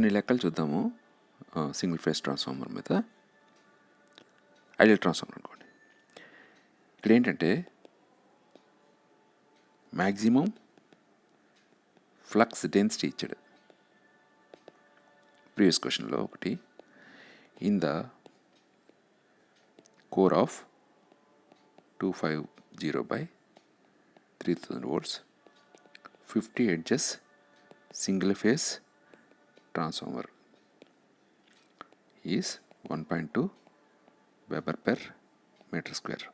కొన్ని లెక్కలు చూద్దాము సింగిల్ ఫేజ్ ట్రాన్స్ఫార్మర్ మీద. ఐడియల్ ట్రాన్స్ఫార్మర్ అనుకోండి. ఇక్కడ ఏంటంటే మ్యాక్సిమం ఫ్లక్స్ డెన్సిటీ ఇచ్చాడు ప్రీవియస్ క్వశ్చన్లో ఒకటి. In the core of 250/3000 volts 50 edges single phase transformer is 1.2 Weber per meter square.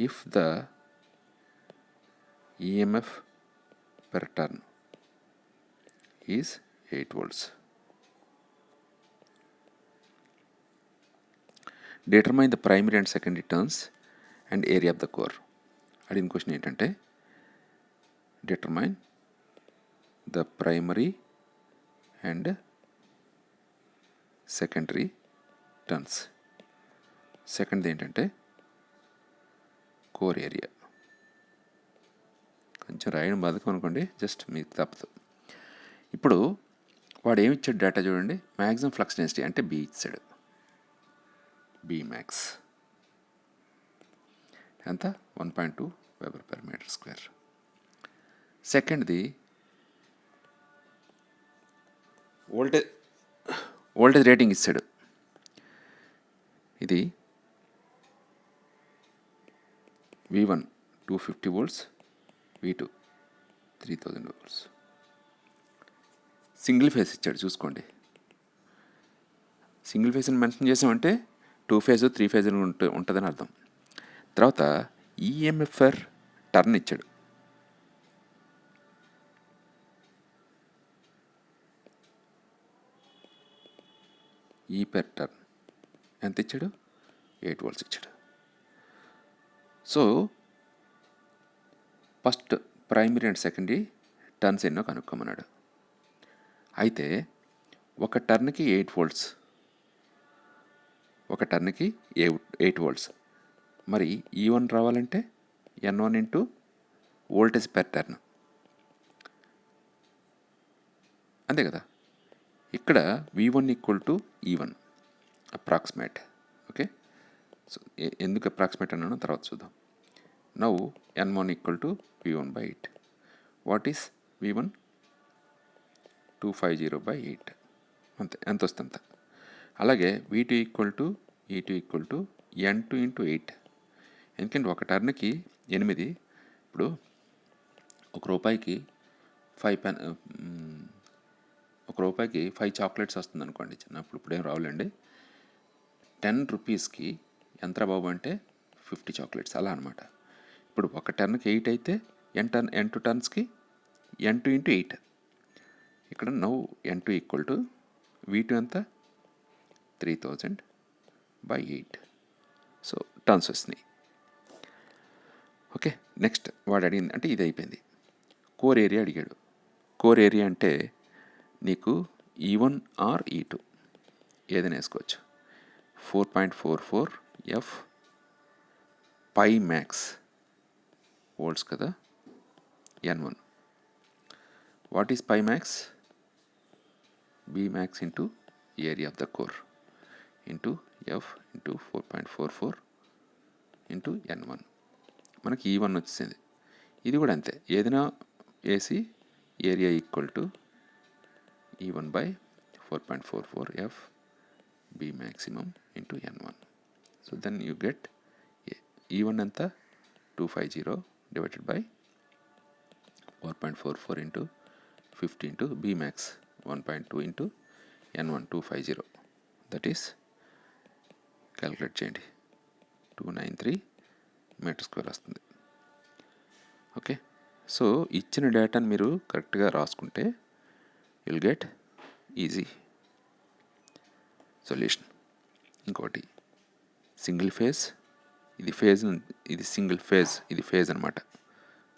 If the EMF per turn is 8 volts, determine the primary and secondary turns and area of the core. అడిగిన question ఏంటంటే determine the primary and secondary turns. Second ఏంటంటే core area. కొంచెం రాయడం బతకం అనుకోండి, just మీకు తప్పదు. ఇప్పుడు వాడు ఏమి ఇచ్చాడు డేటా చూడండి. మ్యాక్సిమం ఫ్లక్స్ డెన్సిటీ అంటే బి ఇచ్చాడు. బి మ్యాక్స్ ఎంత? 1.2 Weber per meter square. సెకండ్ది వోల్టేజ్ రేటింగ్ ఇస్తాడు. ఇది V1 250 volts, V2 3000 volts. Single phase ఇచ్చాడు చూసుకోండి. సింగిల్ ఫేజ్ని మెన్షన్ చేసామంటే 2 ఫేజ్ 3 ఫేజ్ ఉంటుందని అర్థం. తర్వాత ఈఎంఎఫ్ ఫర్ టర్న్ ఇచ్చాడు. ఈ పెర్ టర్న్ ఎంత ఇచ్చాడు? 8 volts ఇచ్చాడు. So first primary and secondary turns ఎన్నో కనుక్కోమన్నాడు. అయితే ఒక టర్న్కి 8 volts, ఒక టర్న్కి 8 volts. మరి E1 రావాలంటే N1 into voltage per turn, అంతే కదా. ఇక్కడ V1 equal to E1 approximate. Okay, so ఎందుకు అప్రాక్సిమేట్ అన్నానో తర్వాత చూద్దాం. Now N1 equal to V1/8. What is V1? 250/8 అంతే. ఎంత వస్తుంది అంత. అలాగే V2 equal to E2 equal to N2 into 8. ఎందుకంటే ఒక టర్న్కి 8. ఇప్పుడు ₹1 5 చాక్లెట్స్ వస్తుంది అనుకోండి చిన్నప్పుడు. ఇప్పుడేం రావులేండి. 10 రూపీస్కి ఎంత బాబు అంటే 50 చాక్లెట్స్ అలా అనమాట. ఇప్పుడు ఒక టర్న్కి 8 అయితే N2 టర్న్స్కి N2 ఇంటూ 8. ఇక్కడ now N2 equal to V2 ఎంత? 3000/8. సో టర్న్స్ వస్తున్నాయి. ఓకే, నెక్స్ట్ వాడు అడిగింది అంటే ఇది అయిపోయింది. కోర్ ఏరియా అడిగాడు. కోర్ ఏరియా అంటే నీకు E1 ఆర్ E2 ఏదైనా వేసుకోవచ్చు. 4.44 F పై మ్యాక్స్ వోల్ట్స్ కదా, N1. What is phi max? B max into area of the core into F into 4.44 into N1. మనకి E1 వచ్చింది. ఇది కూడా అంతే. ఏదైనా వేసి area equal to E1/4.44 F B maximum into N1. So then you get E1 ఎంత? 250 divided by 4.44 into 50 into B max 1.2 into N1 250. That is calculate చేయండి. 293 metre square వస్తుంది. ఓకే, సో ఇచ్చిన డేటాను మీరు కరెక్ట్గా రాసుకుంటే విల్ గెట్ ఈజీ సొల్యూషన్. ఇంకోటి single phase, ఇది ఫేజ్, ఇది సింగిల్ ఫేజ్, ఇది ఫేజ్ అనమాట.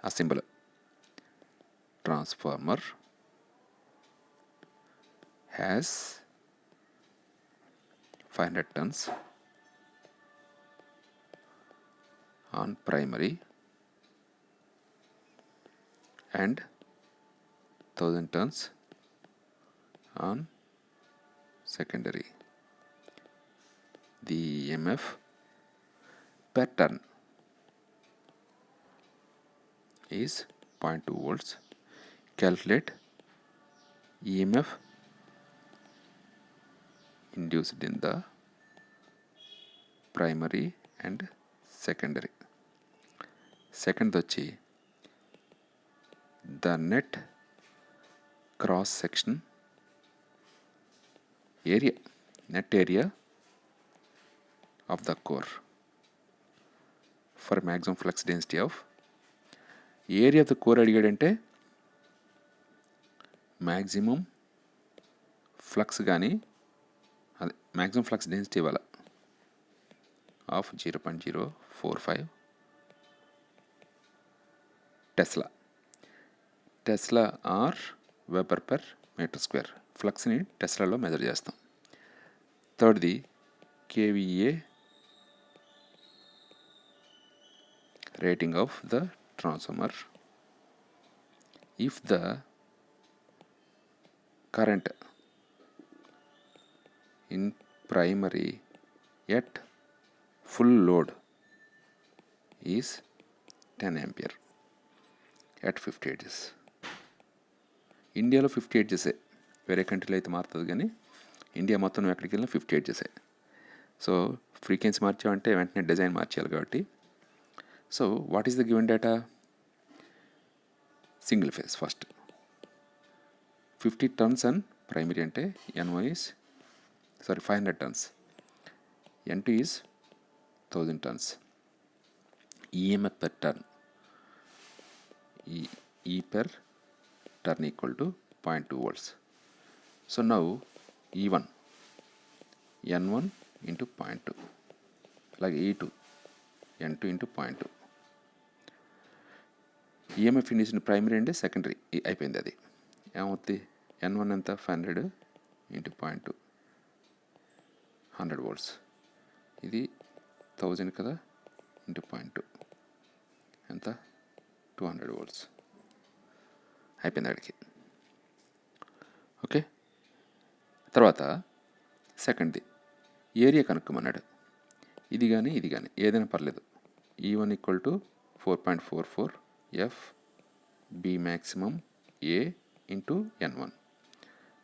ఆ symbol transformer has 500 tons on primary and 1000 tons on secondary. The EMF per turn is 0.2 volts. Calculate EMF induced in the primary and secondary. Second వచ్చి the net cross section area, net area of the core for maximum flux density of area of the core అడిగాడంటే maximum flux కానీ అదే maximum flux density ఇవ్వాలి of 0.045 Tesla. Tesla or weber per metre square. ఫ్లక్స్ని టెస్లాలో measure చేస్తాం. థర్డ్ది kVA rating of the transformer if the current in primary at full load is 10 ampere at 50 hertz. ఇండియాలో 50 hertz, వేరే కంట్రీలో అయితే మారుతుంది కానీ ఇండియా మొత్తం నువ్వు ఎక్కడికి వెళ్ళినా 50 hertz. సో ఫ్రీక్వెన్సీ మార్చామంటే వెంటనే డిజైన్ మార్చేయాలి కాబట్టి. So what is the given data? Single phase first 50 tons and primary అంటే N1 is 500 tons, N2 is 1000 tons. EMF per turn, E per turn equal to 0.2 volts. So now E1 N1 into 0.2, like E2 N2 into 0.2. EMF indication primary అంటే secondary అయిపోయింది. అది ఏమవుతుంది? N1 ఎంత? 500 into 0.2 100 volts. ఇది 1000 కదా into 0.2 ఎంత? 200 volts అయిపోయింది అక్కడికి. ఓకే, తర్వాత సెకండ్ది ఏరియా కనుక్కోమన్నాడు. ఇది కానీ ఇది కానీ ఏదైనా పర్లేదు. E1 equal to 4.44 F B maximum A into N1.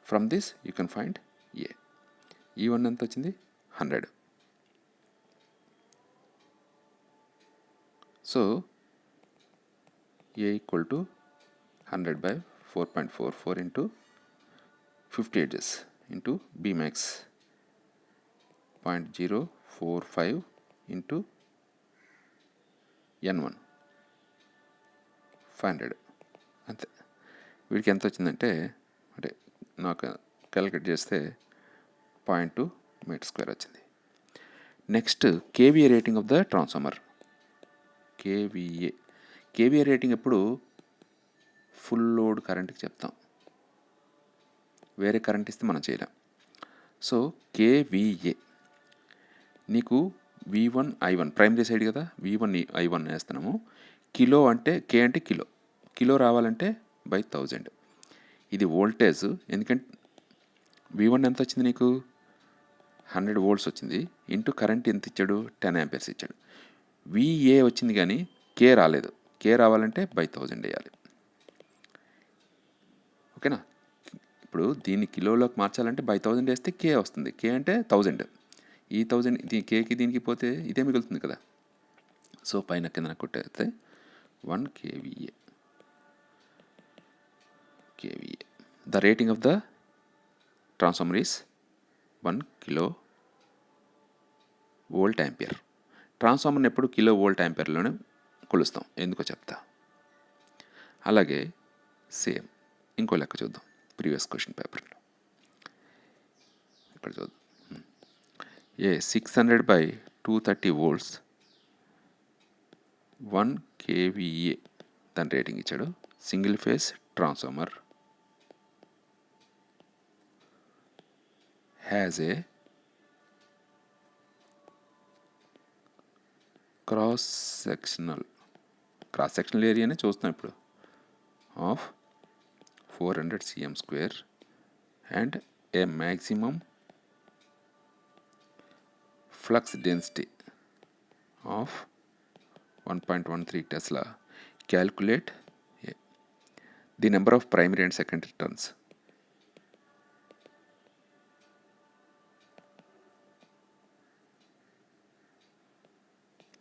From this you can find A. E1 ఎంత వచ్చింది? 100. So A equal to 100 by 4.44 into 50 hertz into B max 0.045 into N1 500. అంతే. వీడికి ఎంత వచ్చిందంటే అంటే నాకు క్యాలిక్యులేట్ చేస్తే 0.2 మీటర్ స్క్వేర్ వచ్చింది. Next kVA rating of the transformer. KVA rating ఎప్పుడు ఫుల్ లోడ్ కరెంట్కి చెప్తాం, వేరే కరెంట్ ఇస్తే మనం చేయలేం. సో కేవీఏ నీకు V1 I1 ప్రైమరీ సైడ్ కదా, V1 I1 వేస్తున్నాము. కిలో అంటే కే అంటే కిలో రావాలంటే by 1000. ఇది వోల్టేజ్. ఎందుకంటే V1 ఎంత వచ్చింది నీకు? 100 volts వచ్చింది. ఇంటూ కరెంట్ ఎంత ఇచ్చాడు? 10 amperes ఇచ్చాడు. VA వచ్చింది కానీ కే రాలేదు. కే రావాలంటే by 1000 వేయాలి. ఓకేనా? ఇప్పుడు దీన్ని కిలోలోకి మార్చాలంటే by 1000 వేస్తే కే వస్తుంది. కే అంటే 1000. ఈ 1000 కేకి దీనికి పోతే ఇదే మిగులుతుంది కదా. సో పైన కింద కొట్టేస్తే 1 kVA. The rating of the transformer is 1 kV ampere. ట్రాన్స్ఫార్మర్ని ఎప్పుడు kV ampereలోనే కొలుస్తాం. ఎందుకో చెప్తా. అలాగే సేమ్ ఇంకో లెక్క చూద్దాం ప్రీవియస్ క్వశ్చన్ పేపర్లో. ఇక్కడ చూద్దాం. 600 by 230 volts 1 kVA దాని రేటింగ్ ఇచ్చాడు. Single phase transformer has a cross sectional ఏరియానే చూస్తున్నాం ఇప్పుడు of 400 cm² and a maximum flux density of 1.13 Tesla. Calculate the number of primary and secondary turns.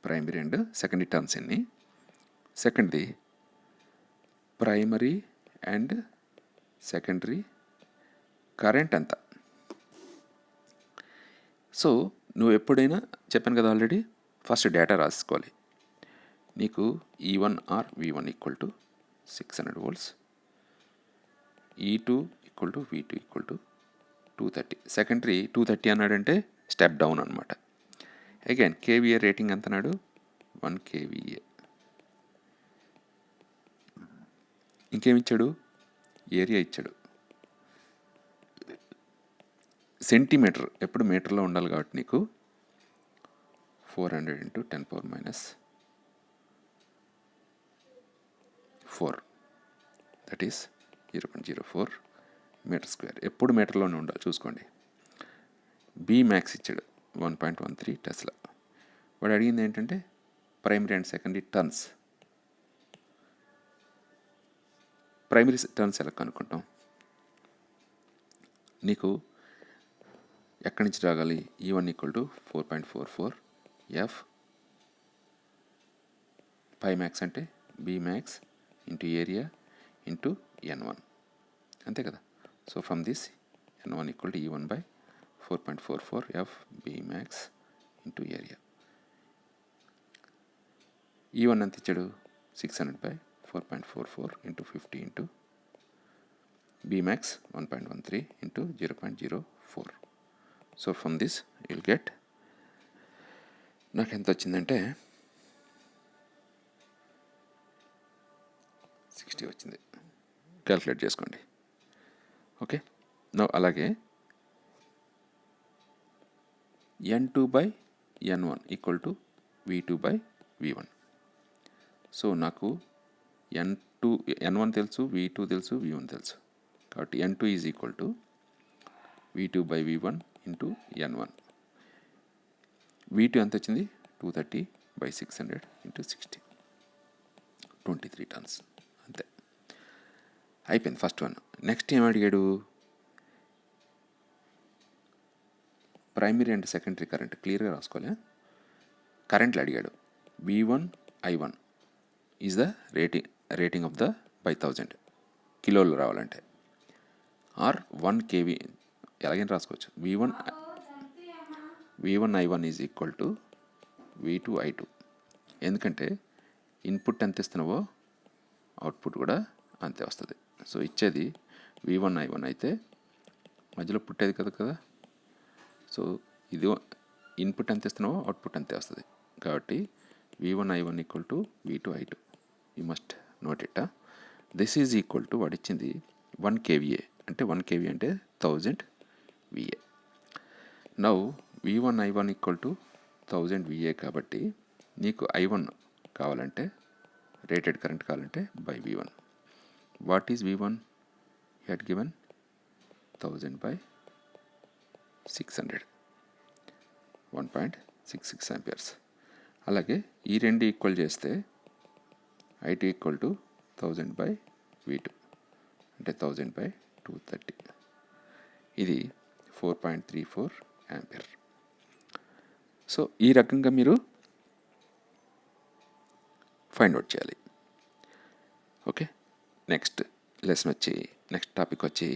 Primary and secondary turns ఎన్ని, సెకండ్ది primary and secondary current ఎంత. So నువ్వు ఎప్పుడైనా చెప్పాను కదా ఆల్రెడీ, ఫస్ట్ డేటా రాసుకోవాలి. నీకు E1 or V1 equal to 600 volts, E2 equal to V2 equal to 230. Secondary 230 అన్నాడంటే స్టెప్ డౌన్ అనమాట. అగైన్ కేవీఏ రేటింగ్ ఎంత అన్నాడు, 1 kVA. ఇంకేమిచ్చాడు, ఏరియా ఇచ్చాడు. సెంటీమీటర్ ఎప్పుడు మీటర్లో ఉండాలి కాబట్టి నీకు 400 × 10⁻⁴, దట్ ఈస్ 0.04 మీటర్ స్క్వేర్. ఎప్పుడు మీటర్లోనే ఉండాలి చూసుకోండి. బి మ్యాక్స్ ఇచ్చాడు 1.13 టెస్లా. వాడు అడిగింది ఏంటంటే primary and secondary turns. Primary turns ఎలా కనుక్కుంటాం, నీకు ఎక్కడి నుంచి రాగాలి, E1 equal to 4.44 F phi max అంటే B max into area into N1, అంతే కదా. So from this N1 equal to E1 by 4.44 F B max into area. E1 ఎంత ఇచ్చాడు, 600 by 4.44 into 50 into B max 1.13 into 0.04. So from this will get, నాకు ఎంత వచ్చిందంటే 60 వచ్చింది. Calculate చేసుకోండి. Okay, no అలాగే N2 by N1 equal to V2 by V1. So నాకు N1 తెలుసు, V2 తెలుసు, V1 తెలుసు. కాబట్టి N2 is equal to V2 by V1 into N1. V2 ఎంత వచ్చింది, 230 బై 600 ఇంటూ 60, 23 టన్స్. అంతే, అయిపోయింది ఫస్ట్ వన్. నెక్స్ట్ ఏం అడిగాడు, ప్రైమరీ అండ్ సెకండరీ కరెంట్ క్లియర్గా రాసుకోలే. కరెంట్లు అడిగాడు. V1 I1 is the rating of the by 1000 కిలోలు రావాలంటే, ఆర్ 1 kV ఎలాగైనా రాసుకోవచ్చు. V1 I1 is equal to V2 I2. ఎందుకంటే ఇన్పుట్ ఎంత ఇస్తున్నావో అవుట్పుట్ కూడా అంతే వస్తుంది. సో ఇచ్చేది V1 I1 అయితే మధ్యలో పుట్టేది కదా. సో ఇది ఇన్పుట్ ఎంత ఇస్తున్నావో అవుట్పుట్ అంతే వస్తుంది. కాబట్టి V1 I1 equal to V2 I2. You must note it. This is equal to వాడు ఇచ్చింది 1 kVA, అంటే 1 kVA అంటే 1000 VA. Now V1 I1 equal to 1000 VA కాబట్టి నీకు I1 కావాలంటే, రేటెడ్ కరెంట్ కావాలంటే by V1. What is V1? You had given 1000 by 600, 1.66 amperes. అలాగే ఈ రెండు ఈక్వల్ చేస్తే I2 equal to 1000 by V2 అంటే 1000 బై 230. ఇది 4.34 ఆంపియర్. సో ఈ రకంగా మీరు ఫైండ్ అవుట్ చేయాలి. ఓకే, నెక్స్ట్ లెసన్ వచ్చి, నెక్స్ట్ టాపిక్ వచ్చి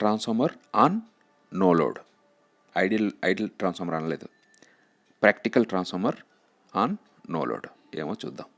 transformer on no load. Ideal transformer అనలేదు, practical transformer on no load. ఏమో చూద్దాం.